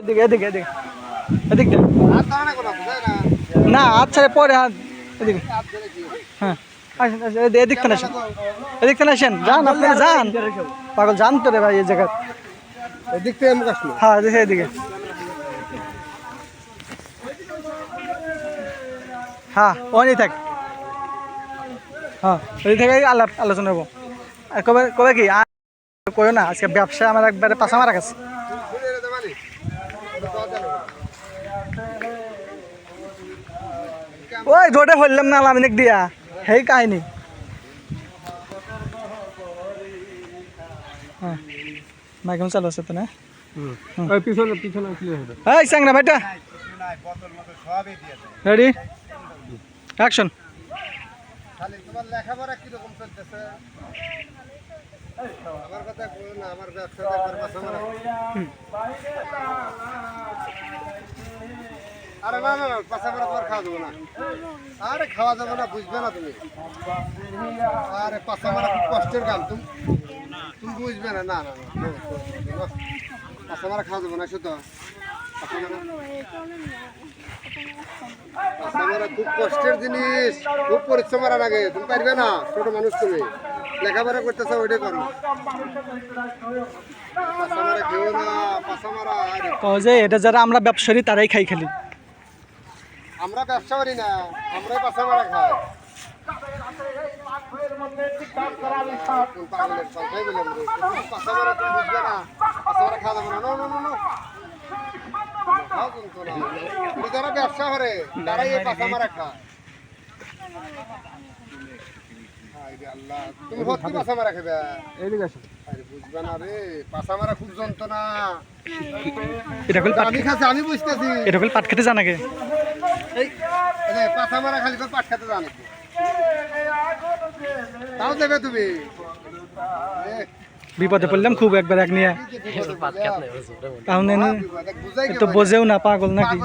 এদিকে এদিকে এদিকে এদিক না আচ্ছা পরে হাত এদিকে হ্যাঁ আসেন আসেন এদিক থেকে আসেন এদিক থেকে আসেন যান আপনারা যান পাগল যান তো রে ভাই এই জায়গা এদিক থেকে মুখ আসলো হ্যাঁ দেখে এদিকে হ্যাঁ ওখানেই থাক হ্যাঁ ওই থেকে আলোচনা হবো আর কবে কবে কি কয়ো না আজকে ব্যবসা আমার একবারে পাশা মারা গেছে ওই রোডে হইলাম না লামিনিক দিয়া সেই কাহিনী হ্যাঁ মাইকম চালু আছে তো না পিছনে পিছনে এই সাংরা ভাইটা রেডি অ্যাকশন তোমার লেখাপড়া কিরকম চলতেছে আমার কথা বলো না আমার ব্যবসা আরে না না না পাশা মারা তোমার খাওয়া যাবো না আরে খাওয়া যাবে না বুঝবে না তুমি আরে পাশা মারা খুব কষ্টের কাম তুমি তুমি বুঝবে না না না না পাশা মারা খাওয়া যাবো না শুধু পাশা মারা খুব কষ্টের জিনিস খুব পরিশ্রম করা লাগে তুমি পারবে না ছোট মানুষ তুমি লেখাপড়া করতেছ ওইটাই করো পাশা মারা খেও না পাশা মারা যে এটা যারা আমরা ব্যবসায়ী তারাই খাই খালি আমরা ব্যবসা করি না আমরাই পাশা মারা খাই পাশা মারা তুমি বুঝবে না পাশা মারা খাওয়া যাবে না যারা ব্যবসা করে তারাই এই পাশা মারা খায় তুমি ভর্তি পাশা মারা খাবে আরে বুঝবে না রে পাশা মারা খুব যন্ত্রণা আমি খাচ্ছি আমি বুঝতেছি এটা পাট খেতে জানাকে পাশা মারা খালি পাট খেতে জানে তাও দেবে তুমি বিপদে পড়লাম খুব একবার এক নিয়ে তাহলে তো বোঝেও না পাগল নাকি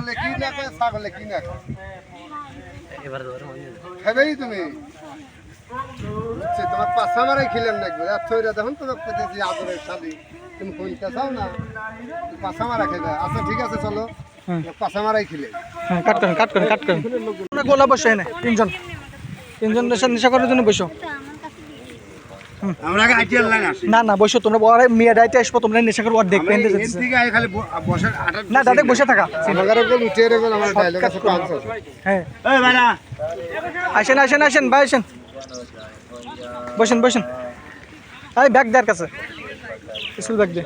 খাবেই তুমি তোমার পাশা মারাই খেলাম না একবার থইরা দেখুন তোমার আদরের শালি তুমি কইতে চাও না পাশা মারা খেবে আচ্ছা ঠিক আছে চলো পাশা মারাই খেলে কাট করেন কাট করেন কাট করেন গোলা বসে এনে তিনজন নেশা করার জন্য বসো আমরা আগে আইটিএল লাইন আসি না না বসো তোমরা বড় মেয়ে ডাইতে আসবো তোমরা নেশা করো আর দেখবেন খালি বসে না ডাইরেক্ট বসে থাকা আমাদের বল উঠে রে বল আমার ডায়লগ আছে পাঁচ হ্যাঁ এই ভাইরা আসেন আসেন আসেন ভাই আসেন বসেন বসেন এই ব্যাগ দেয়ার কাছে স্কুল ব্যাগ দে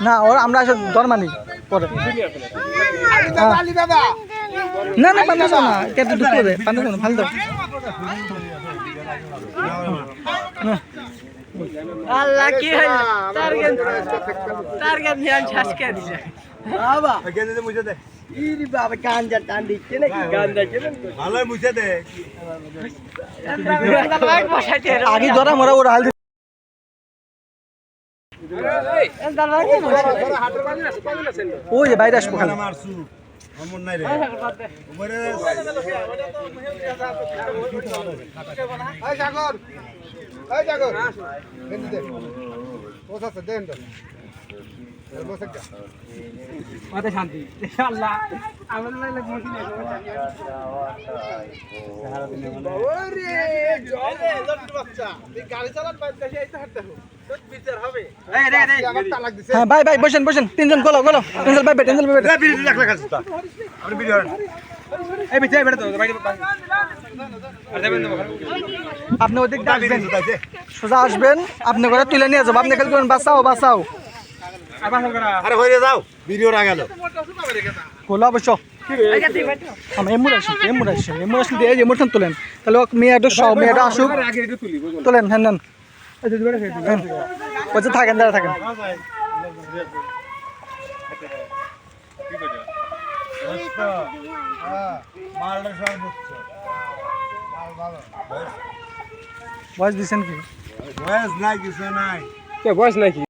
না ওর আমরা আসলে দরমানি পরে না না পান্তা না কেটে দুঃখ হবে পান্তা না ভালো দাও আল্লাহ কি হইল টার্গেট নিয়ে ঝাসকে দিছে বাবা গেলে দে মুছে দে ইরি বাবা গাঞ্জা টান দিচ্ছে নাকি গাঞ্জা কেমন ভালোই মুছে দে আগে ধরা মরা ওর হাল ওই যে বাইরে আসবো খালি আমন নাই রে উপরে এই সাগর দেন দে ওসা দেন দে মাথা শান্তি আল্লাহ আমার লাগে মশিন ওরে জলে জটির বাচ্চা তুই গাড়ি চালান বাইতে এসে হাঁটতে হবে তোর বিচার হবে এই রে রে আমার তালাক দিছে হ্যাঁ ভাই ভাই বসেন বসেন তিনজন গোলো গোলো টেনশন ভাই টেনশন ভাই এই বিড়ি রাখ রাখ আছে আপনি বিড়ি হরেন এই বিতে বেড়ে তো ভাই আর দেবেন না আপনি ওদিক আসবেন সোজা আসবেন আপনি করে তুলে নিয়ে যাবো আপনি খালি করবেন বাঁচাও বাঁচাও আরে হইরে যাও ভিডিও রা গেল গোলো অবশ্য আমি এমুরাইছি দিয়ে এমুরখান তোলেন তাহলে মেয়েটা সব মেয়েটা আসুক তোলেন হ্যাঁ নেন বলছে থাকেন দাঁড়া থাকেন বয়স দিচ্ছেন কি বয়স নাই কিছু নাই বয়স নাকি